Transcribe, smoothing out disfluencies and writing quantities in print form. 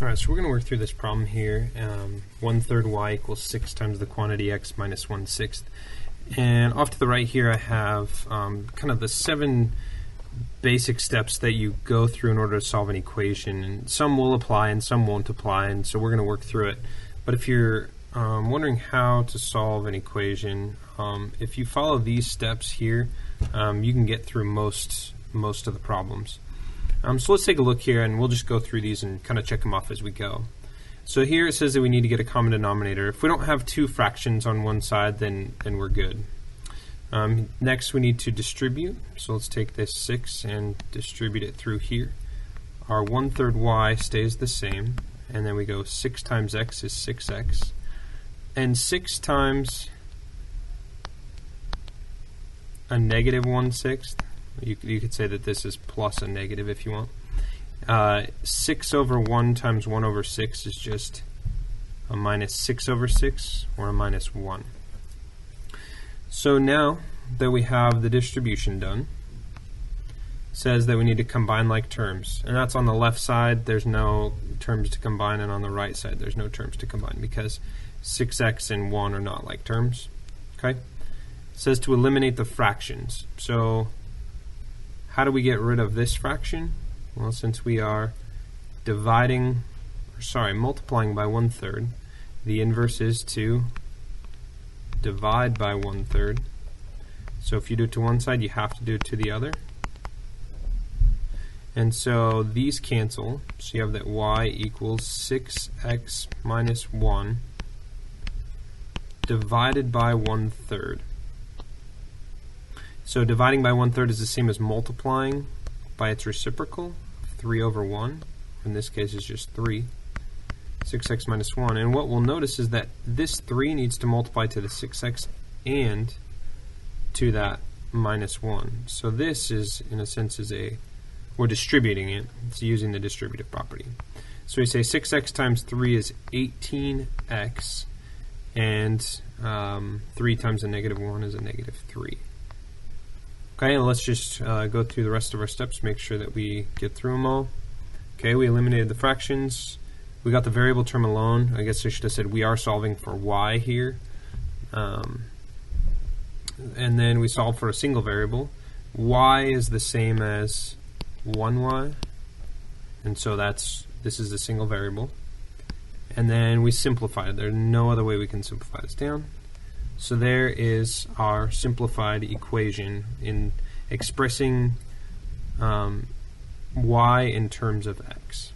Alright, so we're going to work through this problem here. 1/3 y equals 6 times the quantity x minus 1/6. And off to the right here I have kind of the 7 basic steps that you go through in order to solve an equation. And some will apply and some won't apply, and so we're going to work through it. But if you're wondering how to solve an equation, if you follow these steps here, you can get through most of the problems. So let's take a look here, and we'll just go through these and kind of check them off as we go. So here it says that we need to get a common denominator. If we don't have two fractions on one side, then we're good. Next we need to distribute. So let's take this 6 and distribute it through here. Our 1/3 y stays the same, and then we go 6 times x is 6x. And 6 times a negative 1/6, you could say that this is plus a negative if you want. 6 over 1 times 1 over 6 is just a minus 6 over 6, or a minus 1. So now that we have the distribution done, it says that we need to combine like terms. And that's on the left side, there's no terms to combine, and on the right side there's no terms to combine because 6x and 1 are not like terms. Okay? It says to eliminate the fractions. So how do we get rid of this fraction? Well, since we are multiplying by 1/3, the inverse is to divide by 1/3. So if you do it to one side, you have to do it to the other. And so these cancel, so you have that y equals 6x minus 1 divided by 1/3. So dividing by 1/3 is the same as multiplying by its reciprocal, 3 over 1. In this case it's just 3. 6x minus 1. And what we'll notice is that this 3 needs to multiply to the 6x and to that minus 1. So this is, in a sense, we're distributing it. It's using the distributive property. So we say 6x times 3 is 18x, and 3 times a negative 1 is a negative 3. Okay, and let's just go through the rest of our steps, make sure that we get through them all. Okay, we eliminated the fractions. We got the variable term alone. I guess I should have said we are solving for y here. And then we solve for a single variable. Y is the same as 1y, and so this is the single variable. And then we simplify it. There's no other way we can simplify this down. So there is our simplified equation in expressing y in terms of x.